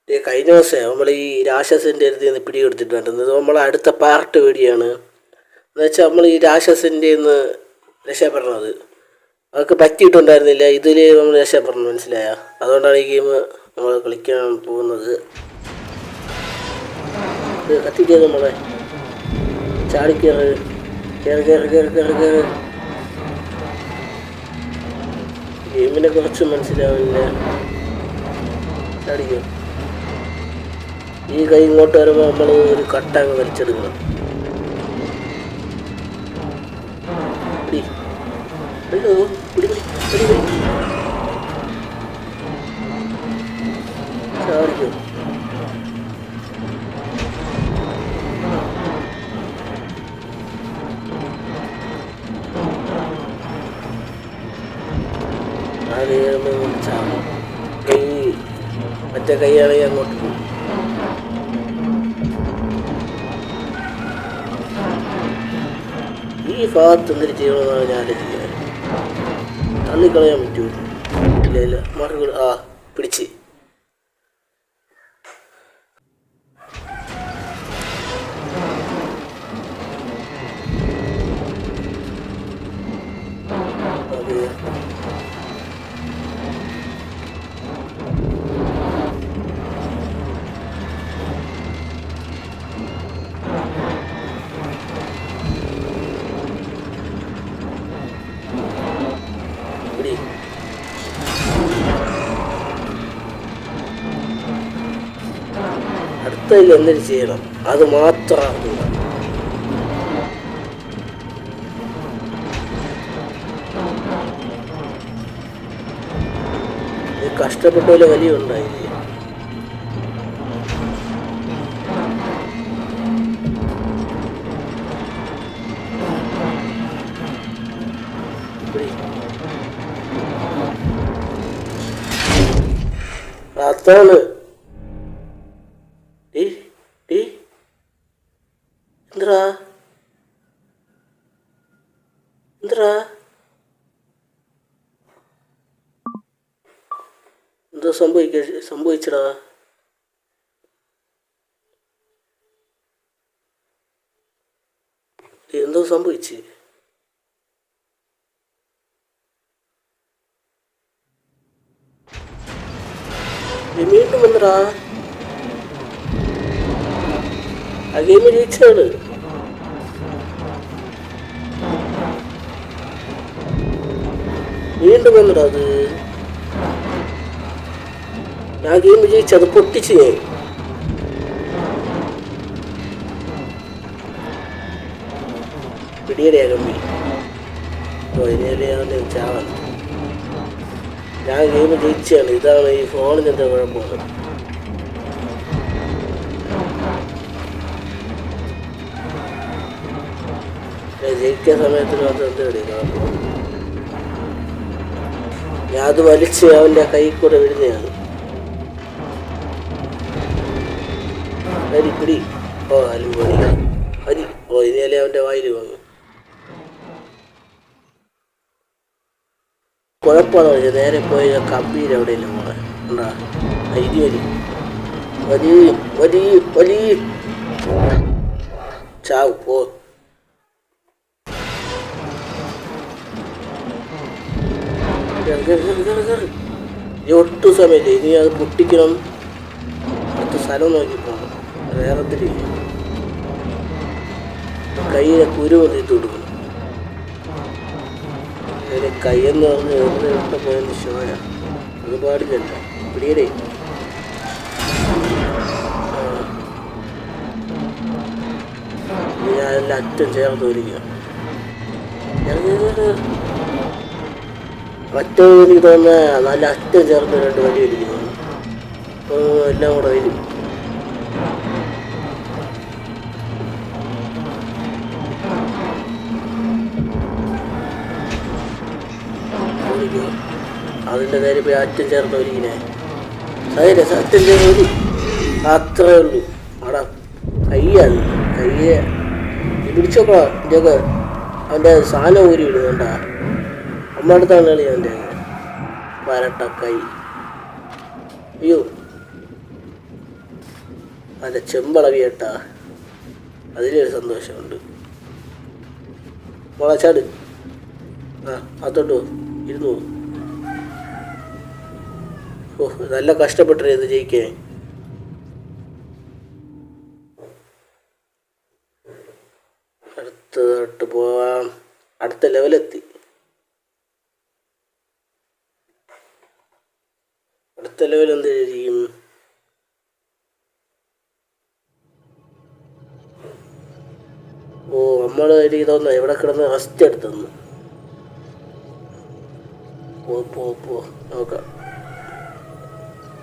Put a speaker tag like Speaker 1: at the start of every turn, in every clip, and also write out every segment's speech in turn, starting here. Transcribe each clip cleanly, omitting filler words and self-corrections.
Speaker 1: കഴിഞ്ഞ ദിവസം നമ്മൾ ഈ രാക്ഷസിൻ്റെ അടുത്ത് നിന്ന് പിടികൊടുത്തിട്ടുണ്ട്. ഇത് നമ്മളെ അടുത്ത പാർട്ട് വീഡിയോയാണ്. എന്നുവെച്ചാൽ നമ്മൾ ഈ രാക്ഷസിൻ്റെ നിന്ന് രക്ഷപ്പെടണത് അതൊക്കെ പറ്റിയിട്ടുണ്ടായിരുന്നില്ല. ഇതിൽ നമ്മൾ രക്ഷപ്പെടണം, മനസ്സിലായ? അതുകൊണ്ടാണ് ഈ ഗെയിം നമ്മൾ കളിക്കാൻ പോകുന്നത്. ഇത് കത്തിക്കത് നമ്മളെ ചാടിക്കയറ്, കയറി കയറി കയറി കയറി കയറി. ഗെയിമിനെ കുറച്ച് മനസ്സിലാവില്ല. ചാടിക്കോ. ഈ കൈ ഇങ്ങോട്ട് വരുമ്പോൾ നമ്മൾ ഒരു കട്ടങ്ങ് വലിച്ചെടുക്കണം. പിടി പിടി പിടി പിടി പിടി. ചാടിക്കോ. കൈ മറ്റേ കൈയാണെങ്കിൽ അങ്ങോട്ട് പോകും. ഈ ഭാഗത്ത് എന്തിനു ചെയ്യണമെന്നാണ് ഞാൻ ആലോചിക്കുന്നത്. തള്ളിക്കളയാൻ പറ്റുമോ? ഇല്ല ഇല്ല, മറുകൾ പിടിച്ച്. അടുത്തതിൽ എന്തിനു ചെയ്യണം അത് മാത്രമാണ്. കഷ്ടപ്പെട്ട പോലെ വലിയ ഉണ്ടായില്ലേ? അതാണ് എന്തരാ എന്തരാ എന്തോ സംഭവിച്ചടാ. എന്തോ സംഭവിച്ച്. വീണ്ടും വന്നടാ. ആ ഗെയിം ജയിച്ചാണ്. വീണ്ടും വന്നടാ. അത് ഞാൻ ഗെയിം ജയിച്ചത് പൊട്ടിച്ച്. പിടിയടിയാ കമ്പി. ഇതിനെ ചാവാണ്. ഞാൻ ഗെയിം ജയിച്ചാണ്. ഇതാണ് ഈ ഫോണിന് എന്താ കുഴപ്പമാണ്. ജയിക്കുന്ന സമയത്ത് മാത്രം എന്താ എടുക്കാം. ഞാൻ അത് വലിച്ച് അവൻ്റെ കൈ കൂടെ വിടുന്നതാണ്. പിടി. അലുപണി അരി. ഇതിനെ അവൻ്റെ വായിൽ വന്നു. കുഴപ്പമാണ്. നേരെ പോയി കമ്പിയിൽ എവിടെയല്ലേ പോണേ ഉണ്ടാ. ഇരി വലി വലി വലി ചാവ് പോ. ഒട്ടും സമയമില്ല. ഇനി അത് പൊട്ടിക്കണം. അടുത്ത സ്ഥലം നോക്കി പോകണം. വേറെ എന്തിരി കയ്യിലെ കുരു വന്നിട്ട് കൊടുക്കണം. അതിന് കയ്യെന്ന് പറഞ്ഞ് എവിടെ എവിടെ പോയെന്ന് ഷോയ. അത് പാടില്ലല്ലോ. പിടിയടേ. ഞാൻ എല്ലാം അറ്റം ചേർത്ത് ഒരിക്കുക. മറ്റേ എനിക്ക് തോന്നുന്ന നല്ല അറ്റം ചേർത്ത് രണ്ട് വഴി ഇരിക്കുന്നു. അപ്പോൾ എല്ലാം കൂടെ വരും. അതിൻ്റെ നേരെ പോയി അറ്റം ചേർത്ത് ഒരിക്കണേ. അതിന് അറ്റം ചേർത്ത് ഒരു അത്രേ ഉള്ളൂ. ആടാ കയ്യാണ്. കയ്യെ പിടിച്ചോക്കടാ. ഇതൊക്കെ അവൻ്റെ സാധനം ഊരി ഇടുന്നുണ്ടാ. അമ്മ അടുത്താണ് കളി അവൻ്റെ വരട്ട കൈ. അയ്യോ അല്ല ചെമ്പളവി കേട്ടാ, അതിലൊരു സന്തോഷമുണ്ട്. മുളച്ചാട് ആ അതോട്ടോ ഇരുന്നു. ഓ നല്ല കഷ്ടപ്പെട്ടേ ഇത് ജയിക്കാൻ. അടുത്തോട്ട് പോവാം. അടുത്ത ലെവലെത്തി. അടുത്ത ലെവൽ എന്തായിരിക്കും? ഓ നമ്മൾ എനിക്ക് തോന്നുന്നു എവിടെ കിടന്ന് റെസ്റ്റ് എടുത്തെന്ന്. പോ നോക്കാം.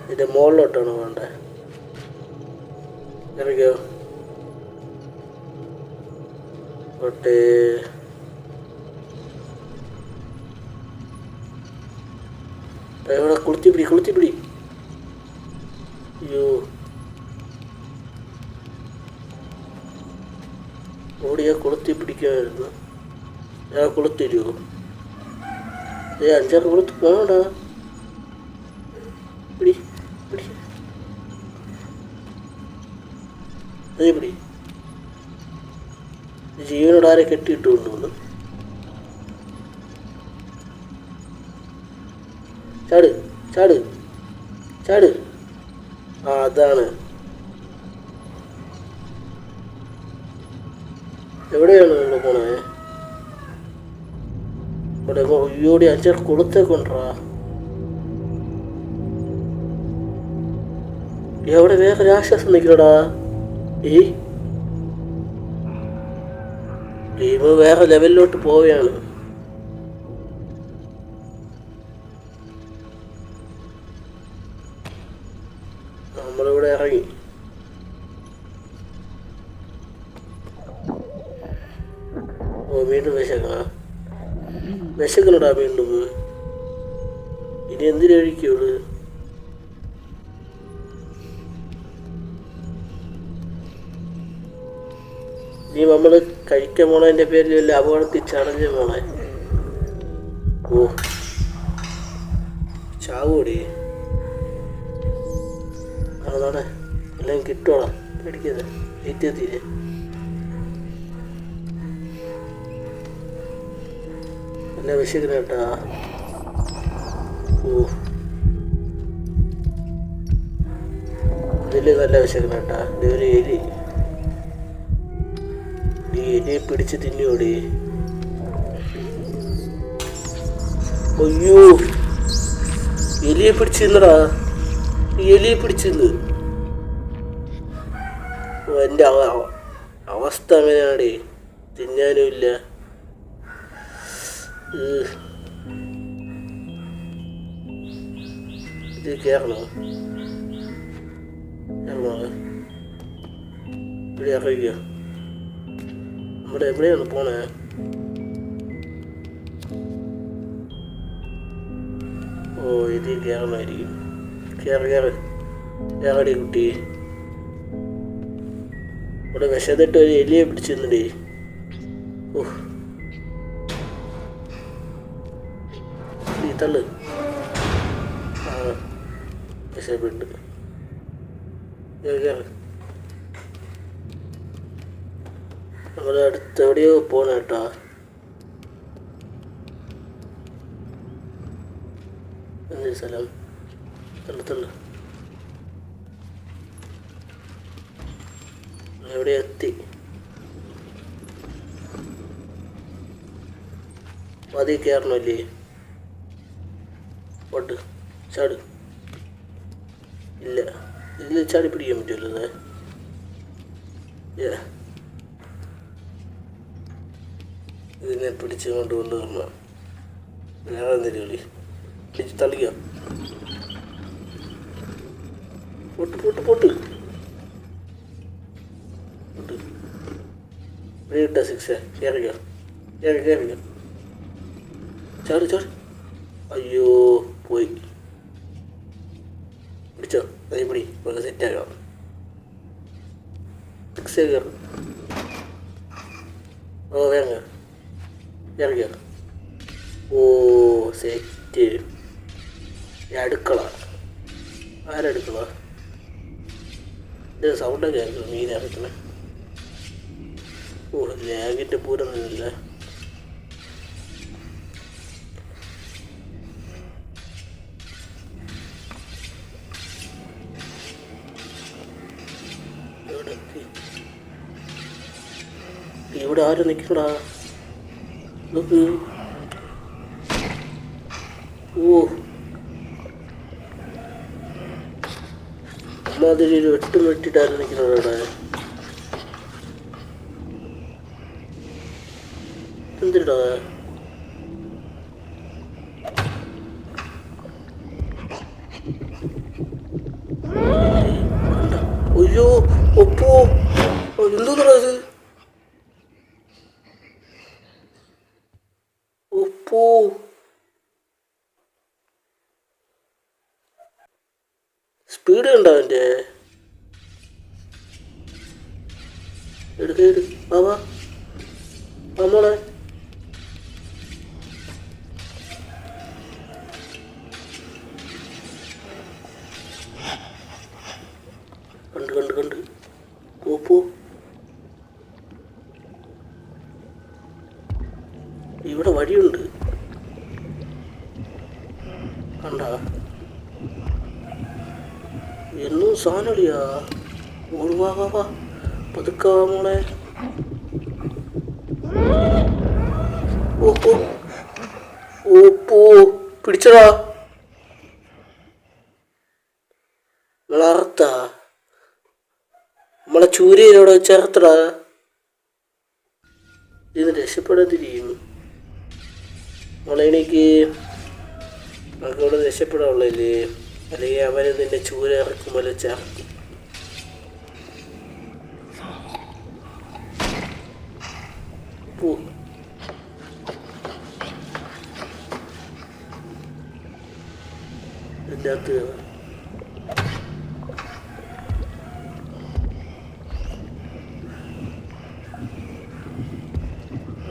Speaker 1: ഇതിൻ്റെ മുകളിലോട്ടാണ് വേണ്ടേ? ഇറങ്ങിയോ ഓട്ടെ. എവിടെ? കൊളുത്തിപ്പിടി. അയ്യോ ഓടിയാ കൊളുത്തി പിടിക്കുമായിരുന്നു. ഞാൻ കൊളുത്തിരുമോ? 5-6 കൊളുത്ത് പോകണ്ടാ. പിടി അതേ പിടി. ജീവനോട് ആരെ കെട്ടിയിട്ട് കൊണ്ടുവന്നു. ചാട്. ആ അതാണ്. എവിടെയാണ് നിങ്ങൾ പോണേ? ഇവിടെ അയ്യോടി 5-6 കൊളുത്തേക്കൊണ്ടാ. എവിടെ വേറെ രാക്ഷസം നിൽക്കണടാ? ഗെയിം വേറെ ലെവലിലോട്ട് പോവുകയാണ്. നമ്മളിവിടെ ഇറങ്ങി. ഓ വീണ്ടും വിശക്കണടാ വീണ്ടും. ഇനി എന്തിനു കഴിക്കുള്ളൂ? നീ നമ്മൾ കഴിക്കാൻ പോണതിൻ്റെ പേരിൽ വല്ല അപകടത്തിൽ ചടഞ്ഞ പോണേ. ഓ ചാവൂടി. അതാണ് എല്ലാം കിട്ടോളാം. പേടിക്കാതെ എത്തിയെത്തിയില്ലേ? നല്ല വിശക്കുന്ന കേട്ടാ. ഓ ഇതില് നല്ല വിശക്കുന്ന കേട്ടാ. ഒരു എലി. നീ എലിയെ പിടിച്ച് തിന്നോടി. അയ്യോ എലിയെ പിടിച്ച് തിന്നടാ. എലിയെ പിടിച്ച് തിന്ന്. എൻ്റെ അവസ്ഥ അങ്ങനെയാണേ. തിന്നാനും ഇല്ല. ഇത് കയറണോ? ഇവിടെ ഇറങ്ങിയോ? നമ്മുടെ എവിടെയാണ് പോണേ? ഓ ഇതിൽ കയറണമായിരിക്കും. കയറടി കുട്ടി. ഇവിടെ വിശന്നിട്ട് ഒരു എലിയെ പിടിച്ചിരുന്നേ. ഓ തള്ളു. ആ വിശപ്പെട്ട് നമ്മൾ അടുത്തെവിടെയോ പോണ കേട്ടാ. എന്തൊരു സ്ഥലം? തള്ളു. എവിടെ എത്തി? മതി കയറണല്ലേ? പോട്ട് ചാട്. ഇല്ല ഇതിൽ ചാടി പിടിക്കാൻ പറ്റുമല്ലോ. ഇതിനെ പിടിച്ച് കൊണ്ടുവരണം. വേറെ എന്തെങ്കിലും വിളി. പിടിച്ച് തള്ളിക്കോ. പൊട്ട് ഇവിടെ 6 കയറിക്കോ. ചാട്. അയ്യോ പോയി. പിടിച്ചോ. അതേ പിടി. നമുക്ക് സെറ്റാക്കാം. 6 കയറും. ഓ വേഗം ഇറങ്ങിയോ. ഓ സെറ്റ്. അടുക്കള. ആരടുക്കള? ഇത് സൗണ്ടൊക്കെ ആയിരിക്കും മീനിറക്കണേ. ഓ ലാഗിൻ്റെ പൂരം തന്നെയല്ല. ഇവിടെ ആരും നിൽക്കടാ നോക്ക്. ഓ അമ്മാതിരി ഒരു വെട്ടും വെട്ടിട്ടാരും നിൽക്കണടാ ഇവിടെ. എന്തിടാ അയ്യോ ഒപ്പോ എന്തോന്നടാ ഇത്? ഒപ്പോ സ്പീഡ് കണ്ടോ അവൻ്റെ? എടുക്ക വാ നമ്മളെ കണ്ട് ഓപ്പോ ഇവിടെ വഴിയുണ്ട് കണ്ടാ എന്നും സാധനടിയാ. ഓടുവാ വാ പതുക്കാ മോളെ. ഓപ്പോ ഓപ്പോ പിടിച്ചടാ വളർത്ത നമ്മളെ ചൂരയിലൂടെ ചേർത്തടാ. ഇതിന് രക്ഷപ്പെടാതിരിക്കും മോളെനിക്ക്. നമുക്കവിടെ രക്ഷപ്പെടാനുള്ളല്ലേ, അല്ലെങ്കിൽ അവന് നിന്റെ ചൂര ഇറക്കുമ്പോൾ ചേർക്കും. പോ ഇതിൻ്റെ അകത്ത്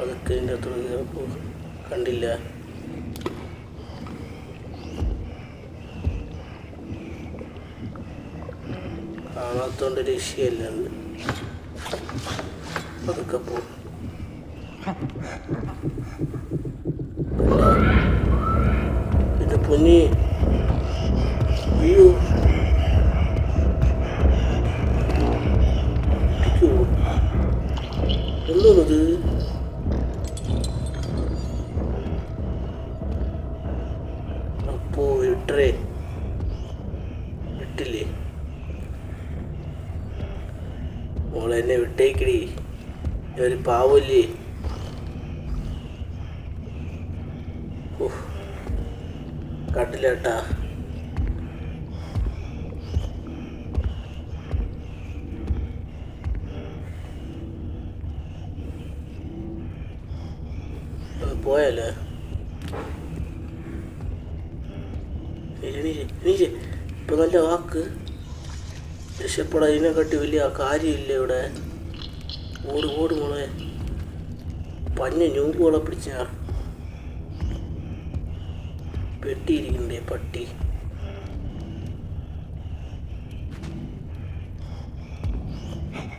Speaker 1: അതൊക്കെ ഇതിൻ്റെ അകത്ത് കണ്ടില്ല. കാണാത്തോണ്ട് രക്ഷയല്ല. അതൊക്കെ പോ പിന്നെ പൊന്നി. അയ്യോ എന്താണത്? അപ്പോ വിട്ടില്ലേ മോളെന്നെ വിട്ടേക്കടി, ഒരു പാവല്ലേ. കണ്ടില്ലാട്ടാ പോയല്ലേ. ഇപ്പൊ നല്ല വാക്ക് രക്ഷപ്പെടാൻ ഇതിനെക്കാട്ടി വലിയ കാര്യമില്ല ഇവിടെ. ഓട് മോളെ. പഞ്ഞ ഞൂക്കുകളെ പിടിച്ച പെട്ടിയിരിക്കണ്ടേ പട്ടി.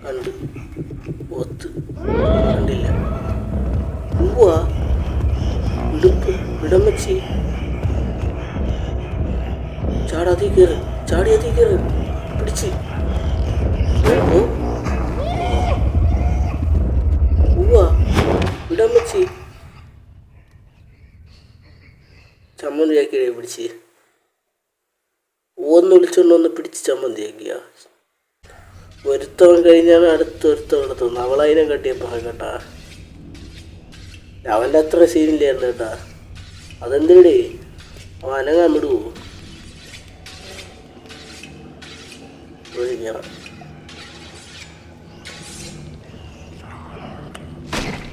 Speaker 1: കണ്ട് ഒത്ത് കണ്ടില്ല. പൂവാ വിടമച്ചി. ചാടി അതി കയറ് പിടിച്ച്. പൂവാ വിടമച്ചി. ചമ്മന്തിയാക്കി പിടിച്ച് ഒന്ന് വിളിച്ചോണ്ടൊന്ന് പിടിച്ച് ചമ്മന്തിയാക്കിയ. ഒരുത്തവൻ കഴിഞ്ഞാണ് അടുത്തൊരുത്തവൻ എടുത്തോന്നു. അവളതിനെ കട്ടിയപ്പോ കേട്ടാ. അവൻ്റെ അത്ര സീനില്ലായിരുന്നു കേട്ടാ. അതെന്തേടേ അവൻ അനങ്ങാൻ വിടുവോ?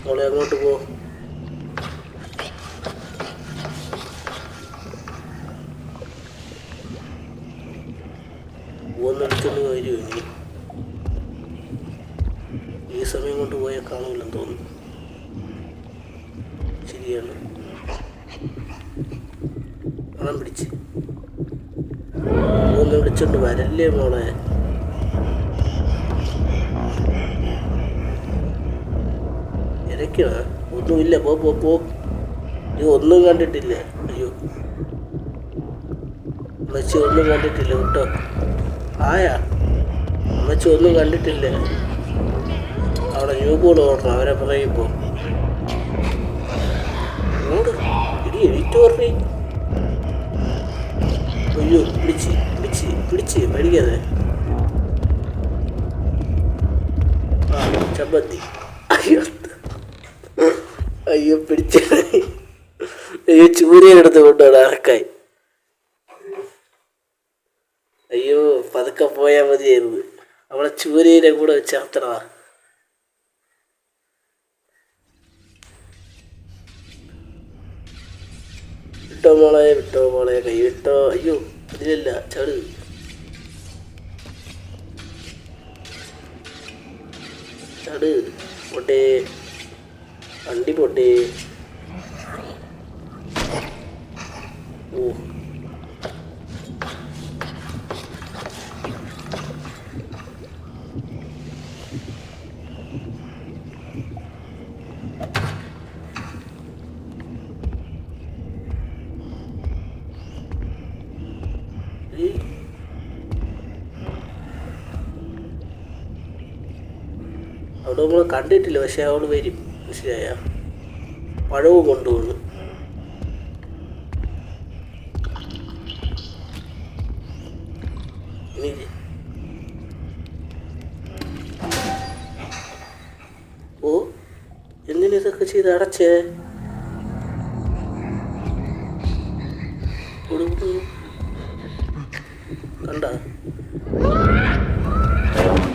Speaker 1: അവളെ അങ്ങോട്ട് പോ. ഒന്നടിച്ചൊന്ന് വരുമോ ഇനി? ഈ സമയം കൊണ്ട് പോയാൽ കാണൂലെന്ന് തോന്നുന്നു. ശരിയാണ്. പണം പിടിച്ച് ഒന്ന് വിളിച്ചോണ്ട് വരല്ലേ മോളെ. ഇരക്കണ ഒന്നുമില്ല. പോ പോ പോ. നീ ഒന്നും കണ്ടിട്ടില്ല. അയ്യോ അമ്മച്ചി ഒന്നും കണ്ടിട്ടില്ല കേട്ടോ. ആയാ അമ്മച്ചി ഒന്നും കണ്ടിട്ടില്ല. അവിടെ ന്യൂ ബോൾ ഓടണം. അവരെ പുറകെ പോ. ഓട് ഇടി എണീറ്റ് പറഞ്ഞേ. അയ്യോ പിടിച്ച് പിടിച്ച് പിടിച്ച് പേടിക്കാതെ. ആ ചമ്മന്തി. അയ്യോ അയ്യോ പിടിച്ച. അയ്യോ ചൂരയെടുത്ത് കൊണ്ടുപോകണം അറക്കായി. അയ്യോ പതുക്കെ പോയാൽ മതിയായിരുന്നു. അവളെ ചൂരയുടെ കൂടെ ചേർത്തണതാ. വിട്ടോ മോളെ കൈ വിട്ടോ. അയ്യോ ഇതിലല്ല ചാട്. ചാട് പോട്ടെ. വണ്ടി പോട്ടെ. ഓ അവിടെ നമ്മൾ കണ്ടിട്ടില്ല. പക്ഷെ അവൾ വരും. മനസ്സിലായ പഴവും കൊണ്ടുപോകുന്നു. ഓ എന്തിനിതൊക്കെ ചെയ്ത് അടച്ചേ? കണ്ട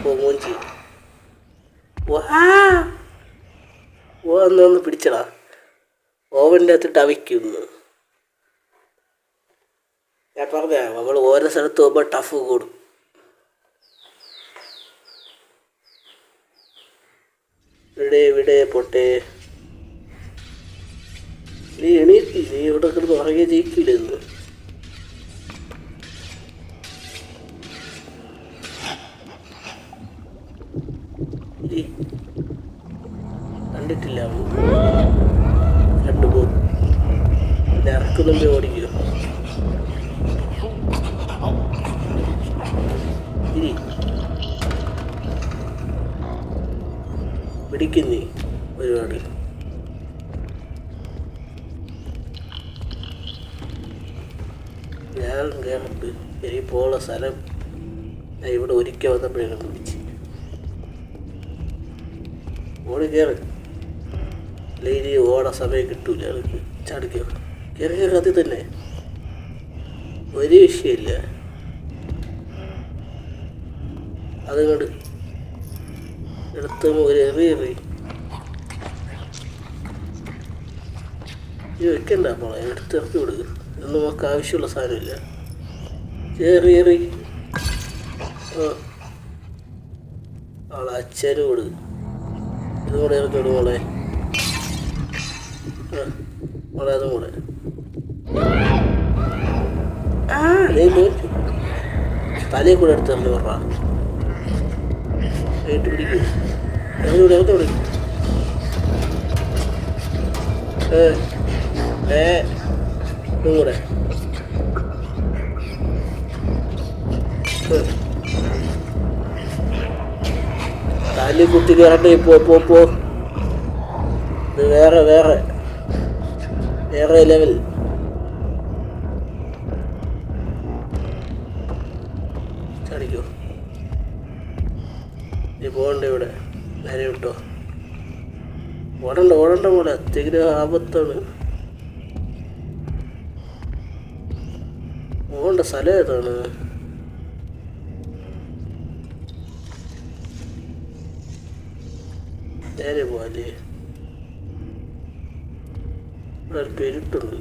Speaker 1: ഓ മൂഞ്ചി. ഓ അന്ന് പിടിച്ചടാ. ഓവൻ്റെ അകത്തിട്ട് അവിക്കുന്നു. ഞാൻ പറഞ്ഞ നമ്മൾ ഓരോ സ്ഥലത്ത് പോകുമ്പോൾ ടഫ് കൂടും. ഇവിടെ പൊട്ടെ. നീ എണീക്കി. നീ ഇവിടെ കിടന്ന് ഉറങ്ങിയ ജയിക്കില്ലെന്ന്. കണ്ടിട്ടില്ല. കണ്ടുപോകും. പിന്നെ ഇറക്കുന്നുമ്പോ ഓടിക്കോ. ഇരി പിടിക്കുന്നേ ഒരുപാട്. ഞാൻ കേട്ടിട്ട് എനിക്ക് പോകാനുള്ള സ്ഥലം ഞാൻ ഇവിടെ ഒരിക്കൽ വന്നപ്പോഴേ പിടിച്ച് ഓടി കയറി. അല്ലെങ്കിൽ ഓടാൻ സമയം കിട്ടൂല. എനിക്ക് ചാടിക്കോ. കയറി അതിൽ തന്നെ ഒരു വിഷയമില്ല. അതുകൊണ്ട് എടുത്ത് ഒരു എറി ഈ വെക്കണ്ട. മോളെ എടുത്ത് ഇറക്കി കൊടുക്കുക. ഇതൊന്നും നമുക്ക് ആവശ്യമുള്ള സാധനമില്ല. എറി അവളെ അച്ഛനും കൊടു. ഇതും കൂടെ ഇറക്കിയോട് മോളെ. മോളെ അതും കൂടെ. നീ നോക്കി തലയിൽ കൂടെ എടുത്തെറിഞ്ഞു പറഞ്ഞാ വീട്ട് പിടിക്കും. ഇറങ്ങിവിടെ ഇറങ്ങിവിടെ. ഇതും കൂടെ. തലയിൽ കുത്തി കയറണ്ടേ. പോ. ഇത് വേറെ ലെവൽ. ചടിക്കോ. നീ പോകണ്ട. ഇവിടെ നേരെ വിട്ടോ. ഓടണ്ട പോലെ അത്തെങ്കിലും ആപത്താണ്. പോകേണ്ട സ്ഥലം ഏതാണ്? നേരെ പോവാല്ലേ? ഇവിടെ ഒരു പെരുട്ടുണ്ട്.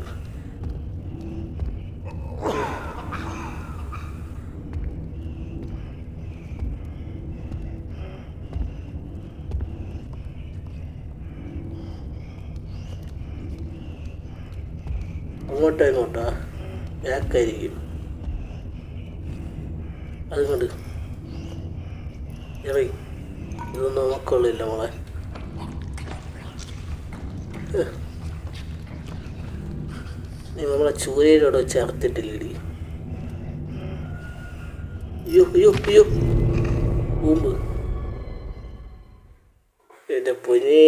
Speaker 1: അങ്ങോട്ടാ ബാക്കായിരിക്കും. അതുകൊണ്ട് ഇറങ്ങി. ഇതൊന്നും നമുക്കുള്ളില്ല മോളെ. നീ നമ്മളെ ചൂരയിലൂടെ ചേർത്തിട്ടില്ലടി. അയ്യോ അയ്യോ അയ്യോ കൂമ്പ് എൻ്റെ പൊന്നേ.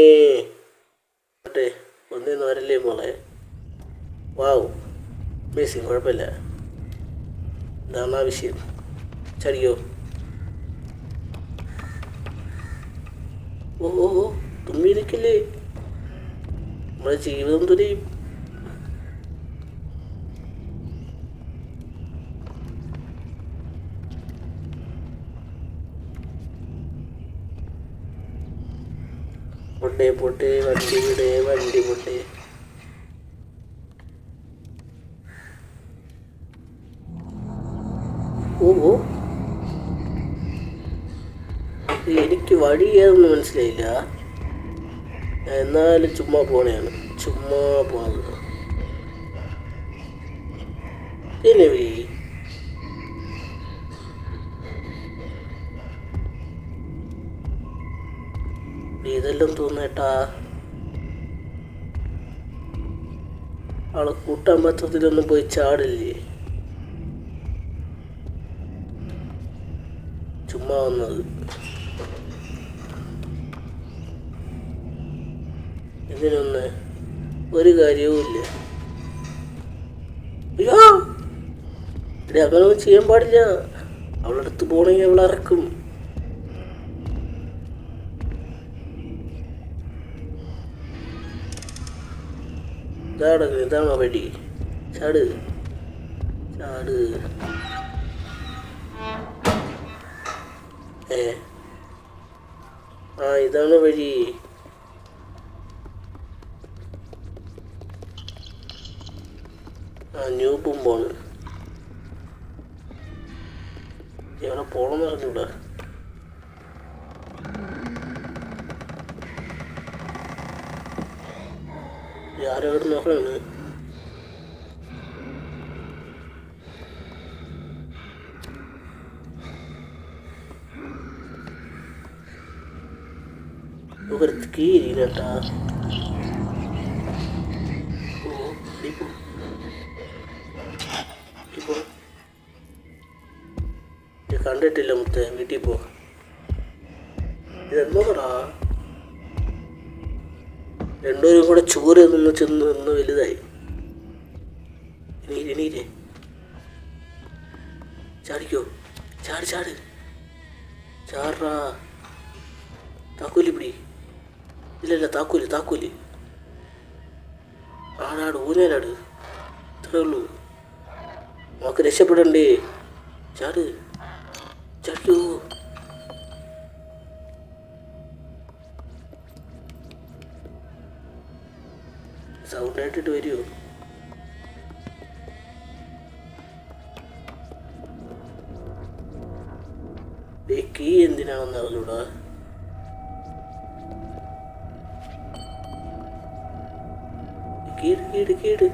Speaker 1: അട്ടെ ഒന്നേന്ന് വരല്ലേ മോളെ. വാവ് അമേസിങ്. കുഴപ്പമില്ല. ഇതാണ് ആവശ്യം. ചടിയോ. ഓ ഓ ഓ തുമ്മിയിരിക്കില്ലേ. നമ്മുടെ ജീവിതം തുലയും. പൊട്ടേ പൊട്ടേ വണ്ടി വിടേ വണ്ടി പൊട്ടേ. ഓ ഓ എനിക്ക് വഴി ഏതൊന്നും മനസ്സിലായില്ല. എന്നാലും ചുമ്മാ പോണേയാണ്. ചുമ്മാ പോണത് ഇല്ലേ വഴി. ഇതെല്ലാം തോന്നേട്ടാ. ആളെ കൂട്ടാൻ പത്രത്തിലൊന്നും പോയി ചാടില്ലേ. ചുമ്മാ വന്നത്. ഇതിനൊന്ന് ഒരു കാര്യവും ഇല്ല. അയ്യോ ഇവിടെ അങ്ങനൊന്നും ചെയ്യാൻ പാടില്ല. അവളടുത്ത് പോണെങ്കിൽ അവൾ ഇറക്കും. ഇതാണോ വഴി. ചാട് ചാട്. ആ ഇതാണ് വഴി. ആ ന്യൂബും പോണ്. എവിടെ പോണെന്ന് പറഞ്ഞൂടാ. ആരോ ഇവിടെ നോക്കണാണ്. കീരിട്ടാ. കണ്ടിട്ടില്ല മുത്തേ. വീട്ടിൽ പോ. ഇതെന്നോടാ രണ്ടുപേരും കൂടെ ചോറ് നിന്ന് ചെന്ന് വലുതായി. എണീരെ ചാടിക്കോ. ചാട് ചാട് ചാടാ. താക്കോലി പിടി. ഇല്ലല്ല താക്കോല്. ആടാട് ഊഞ്ഞാലാട്. ഇത്രേ ഉള്ളൂ. നമുക്ക് രക്ഷപ്പെടണ്ടേ. ചാട് ചാടിയോ. സൗണ്ട് ആയിട്ടിട്ട് വരുമോ. കീ എന്തിനാണെന്ന് അറിഞ്ഞൂടാ. കീട്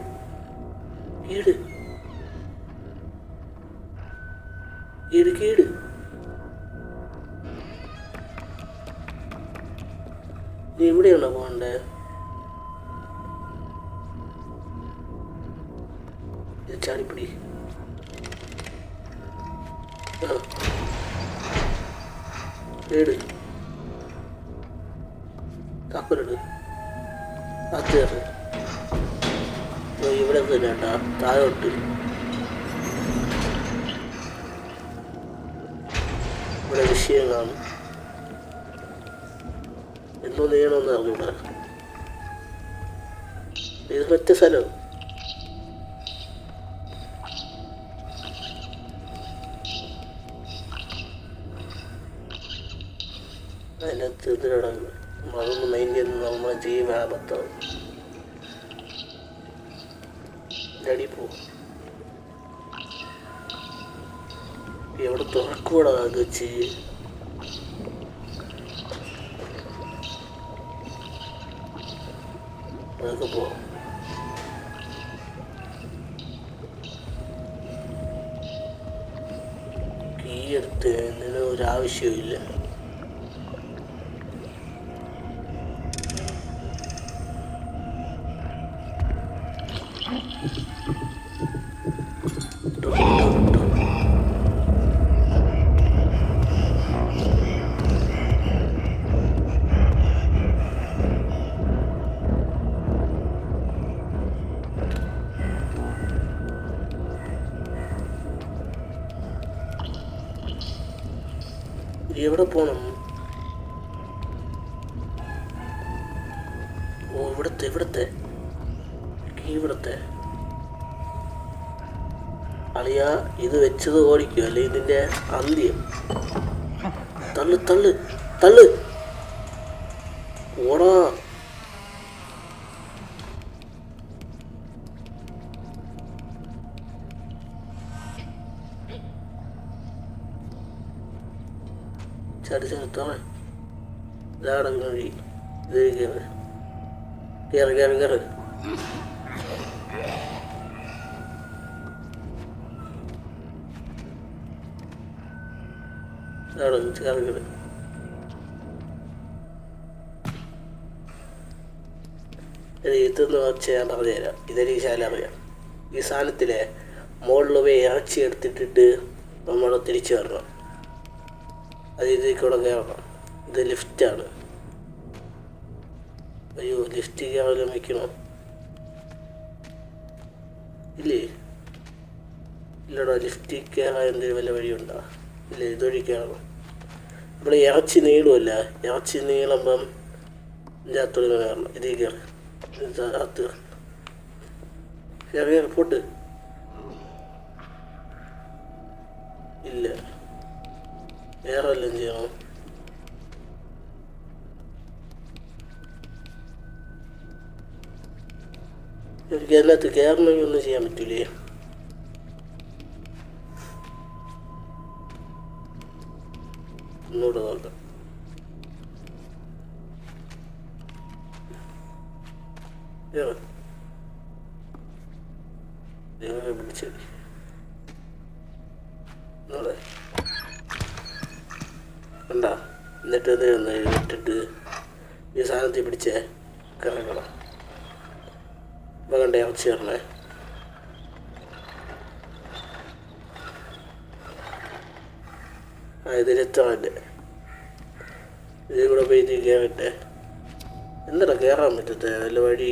Speaker 1: നീ എവിടെയാണോ പോകണ്ടേ. ചാടിപ്പിടി. ഏട് താക്കോലിട്. അത് ഇവിടെ തന്നെട്ടാ. താഴോട്ട് ഇവിടെ വിഷയം കാണും. എന്തോ ചെയ്യണമെന്ന് അറിഞ്ഞൂടാ. ഇത് മറ്റേ സ്ഥലം. അതിനകത്ത് ഇതിലടങ്ങ് അതൊന്നും മൈൻഡ് ചെയ്യുന്നത് നമ്മളെ ജീവനാപത്താവും. ഡടി പോ. എവിടെ തുറക്കൂടാ അത് വെച്ച്. അതൊക്കെ പോ. കീ എടുത്ത് ഒരാവശ്യവും ഇല്ല. എവിടെ പോണം? ഓ ഇവിടത്തെ അളിയ ഇത് വെച്ചത് ഓടിക്കും അല്ലെ ഇതിന്റെ അന്ത്യം. തള്ളു തള്ളു തള്ളു ഓടാ. ചടി തറ ഇതാട വഴി. ഇത് കയറ്. കയറി ഇതൊന്ന് വെച്ച് ഞാൻ പറഞ്ഞുതരാം. ഇതെനിക്ക് ശാല അറിയാം. ഈ സാധനത്തിലെ മുകളിൽ പോയി ഇറച്ചി എടുത്തിട്ടിട്ട് നമ്മൾ തിരിച്ചു വരണം. അത് ഇതിൽ കൂടെ കയറണം. ഇത് ലിഫ്റ്റാണ്. അയ്യോ ലിഫ്റ്റ് കയറാൻ വയ്ക്കണോ? ഇല്ലടാ ലിഫ്റ്റ് കയറാൻ എന്തെങ്കിലും വല്ല വഴിയുണ്ടോ? ഇല്ല, ഇതൊഴി കയറണം. നമ്മൾ ഇറച്ചി നീളുമല്ല, ഇറച്ചി നീളുമ്പം ഇതിൻ്റെ അകത്തോടെ കയറണം. ഇതിൽ കയറി അകത്ത് കയറി പോട്ട്. ഇല്ല, വേറെ വല്ലതും ചെയ്യണം. എനിക്ക് അതിനകത്ത് കയറണമെങ്കിൽ ഒന്നും ചെയ്യാൻ പറ്റൂലേ? ഒന്നുകൂടെ നോക്കാം. പിടിച്ച് കണ്ടാ. എന്നിട്ട് അത് ഇട്ടിട്ട് ഈ സാധനത്തിൽ പിടിച്ചേ കറങ്ങണം. അപ്പം കണ്ടേ ഇറച്ചി കയറണേ. ഇതിലെത്താറല്ലേ, ഇതിൽ കൂടെ പോയി ഇത് കയറട്ടെ. എന്താ കയറാൻ പറ്റത്തെ വല്ല വഴി?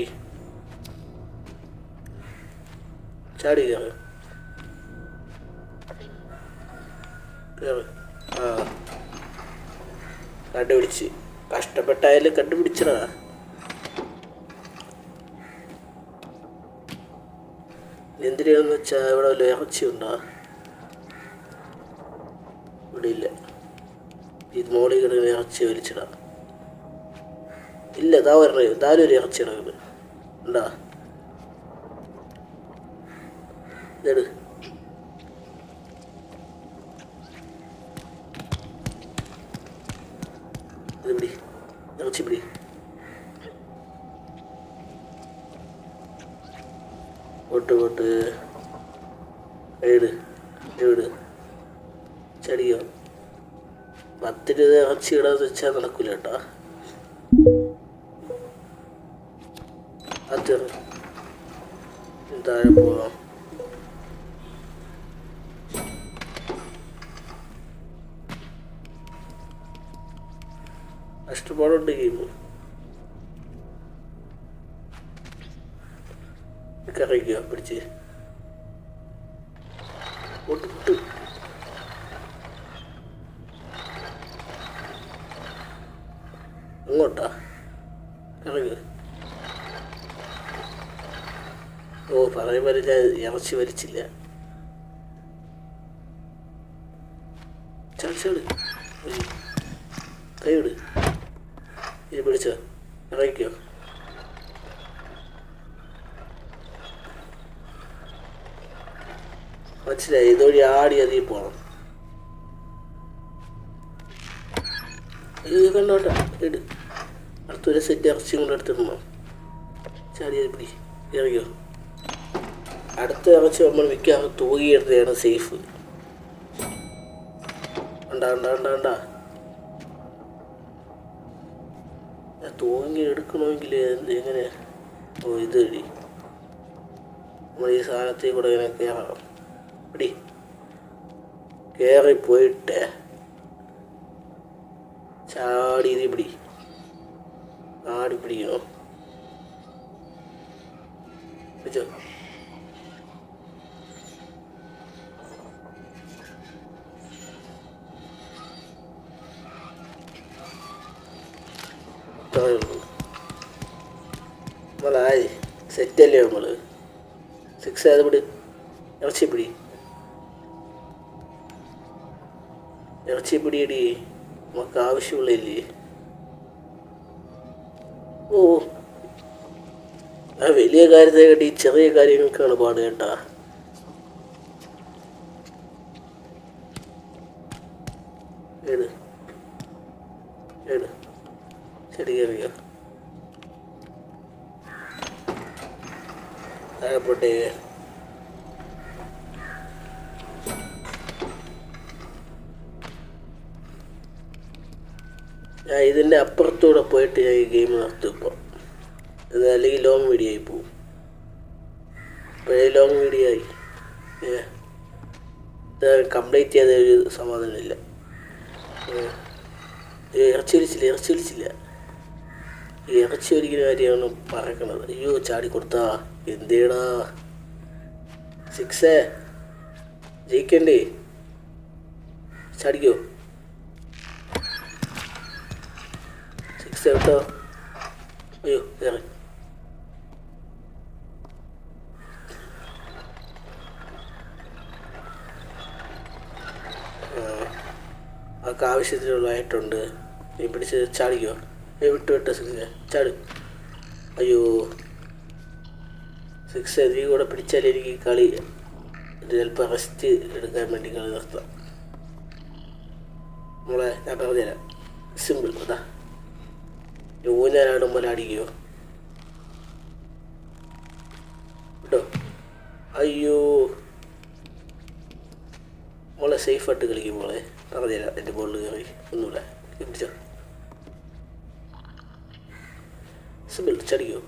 Speaker 1: ചാടി കയറ്. ആ കണ്ടുപിടിച്ച്. കഷ്ടപ്പെട്ടായാലും കണ്ടുപിടിച്ചടാ. എന്തിനാന്ന് വെച്ചാൽ ഇവിടെ വല്ല ഇറച്ചി ഉണ്ടോ? ഇവിടെ ഇല്ല. ഇത് മോളിൽ കിടക്കുന്ന ഇറച്ചി വലിച്ചിടാം. ഇല്ല, ഇതാ പറഞ്ഞ ഇതാലും ഒരു ഇറച്ചി കിടക്കുന്നത് ഉണ്ടാ. ഇതെടു. ഇത് പിടി, ഇറച്ചി പിടി. പോട്ട് എവിടെ ചടിയോ? 10 രൂപ ഇറച്ചി ഇടാന്ന് വെച്ചാൽ നടക്കൂല കേട്ടാ. അത് താഴെ പോവാം. കഷ്ടപ്പാടുണ്ട് ഗെയിം. കറിക്കുക പിടിച്ച് പൊട്ട്. അങ്ങോട്ടാ കറങ്ങ്. ഓ പറയുമ്പോൾ ഞാൻ ഇറച്ചി വലിച്ചില്ല. ചാട് കൈ വിട്. ഇത് പിടിച്ചോ, ഇറങ്ങിക്കോ. മനസ്സിലായി. ഇതുവഴി ആടി അതിൽ പോകണം. ഇത് കണ്ടോട്ടെ. ഇട്. അടുത്തൊരു സെറ്റ് ഇറച്ചിയും കൊണ്ട് എടുത്തിടണോ? ചാടി പിടി, ഇറങ്ങിയോ. അടുത്ത ഇറച്ചി നമ്മൾ മിക്കവാറും തൂകിയിടുന്നതാണ് സേഫ്. ഉണ്ടാ തൂങ്ങി എടുക്കണമെങ്കിൽ എങ്ങനെ? ഓ ഇത് വഴി നമ്മൾ ഈ സാധനത്തിൽ കൂടെ ഇങ്ങനെ കയറണം. പിടി, കയറിപ്പോയിട്ട് ചാടി ഇത് പിടി. ആടി പിടിക്കണോ? പിടിച്ചോ. നമ്മളായി സെറ്റല്ലേ നമ്മൾ 6 അത് പിടി ഇറച്ചി പിടിയടി നമുക്ക് ആവശ്യമുള്ളല്ലേ. ഓ ആ വലിയ കാര്യത്തെ കണ്ടി ചെറിയ കാര്യങ്ങൾക്കാണ് പാട് കേട്ടാ. ഏട് ചെടി കയറിയോ പോട്ടെ. ഞാൻ ഇതിൻ്റെ അപ്പുറത്തൂടെ പോയിട്ട് ഞാൻ ഈ ഗെയിം നിർത്തും ഇപ്പോൾ. ഇത് അല്ലെങ്കിൽ ലോങ് വീഡിയോ ആയി പോവും. പഴയ ലോങ് വീഡിയോ ആയി ഇത് കംപ്ലീറ്റ് ചെയ്ത ഒരു സമാധാനമില്ല. ഇറച്ചി വലിച്ചില്ല. ഈ ഇറച്ചി ഒരിക്കുന്ന കാര്യമാണ് പറക്കണത്. അയ്യോ ചാടി കൊടുത്താ എന്തേടാ. 6 ജയിക്കണ്ടേ. ചാടിക്കോ 6 കേട്ടോ. അയ്യോ കയറി. അതൊക്കെ ആവശ്യത്തിനുള്ളതായിട്ടുണ്ട്. നീ പിടിച്ച് ചാടിക്കോ. വിട്ട് 6 ചാട്. അയ്യോ 6 നീ കൂടെ പിടിച്ചാൽ എനിക്ക് കളി ചിലപ്പോൾ റെസ്റ്റ് എടുക്കാൻ വേണ്ടി കളി നിർത്താം. നമ്മളെ ഞാൻ പറഞ്ഞുതരാം. സിമ്പിൾ അതാ. ഊഞ്ഞാലാടുമ്പോൾ അടിക്കോ കേട്ടോ. അയ്യോ മോളെ സേഫായിട്ട് കളിക്കും മോളെ. പറഞ്ഞുതരാം. എൻ്റെ ബോളിൽ കയറി ഒന്നുമില്ല. പിടിച്ചോ സിമ്പിൾ. ചടിക്കോ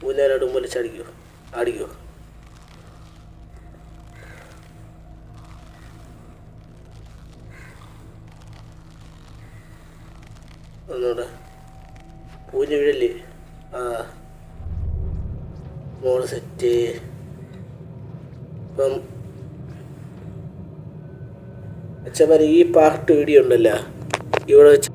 Speaker 1: ഊഞ്ഞാലാടുമ്പോൾ ചടിക്കോ ആടിക്കോ. ഒന്നുകൂടെ പൂഞ്ഞ് വീഴല്ലേ. മോള് സെറ്റ്. ഇപ്പം അച്ഛന്മാർ ഈ പാർട്ട് വീഡിയോ ഉണ്ടല്ലോ ഇവിടെ വെച്ച്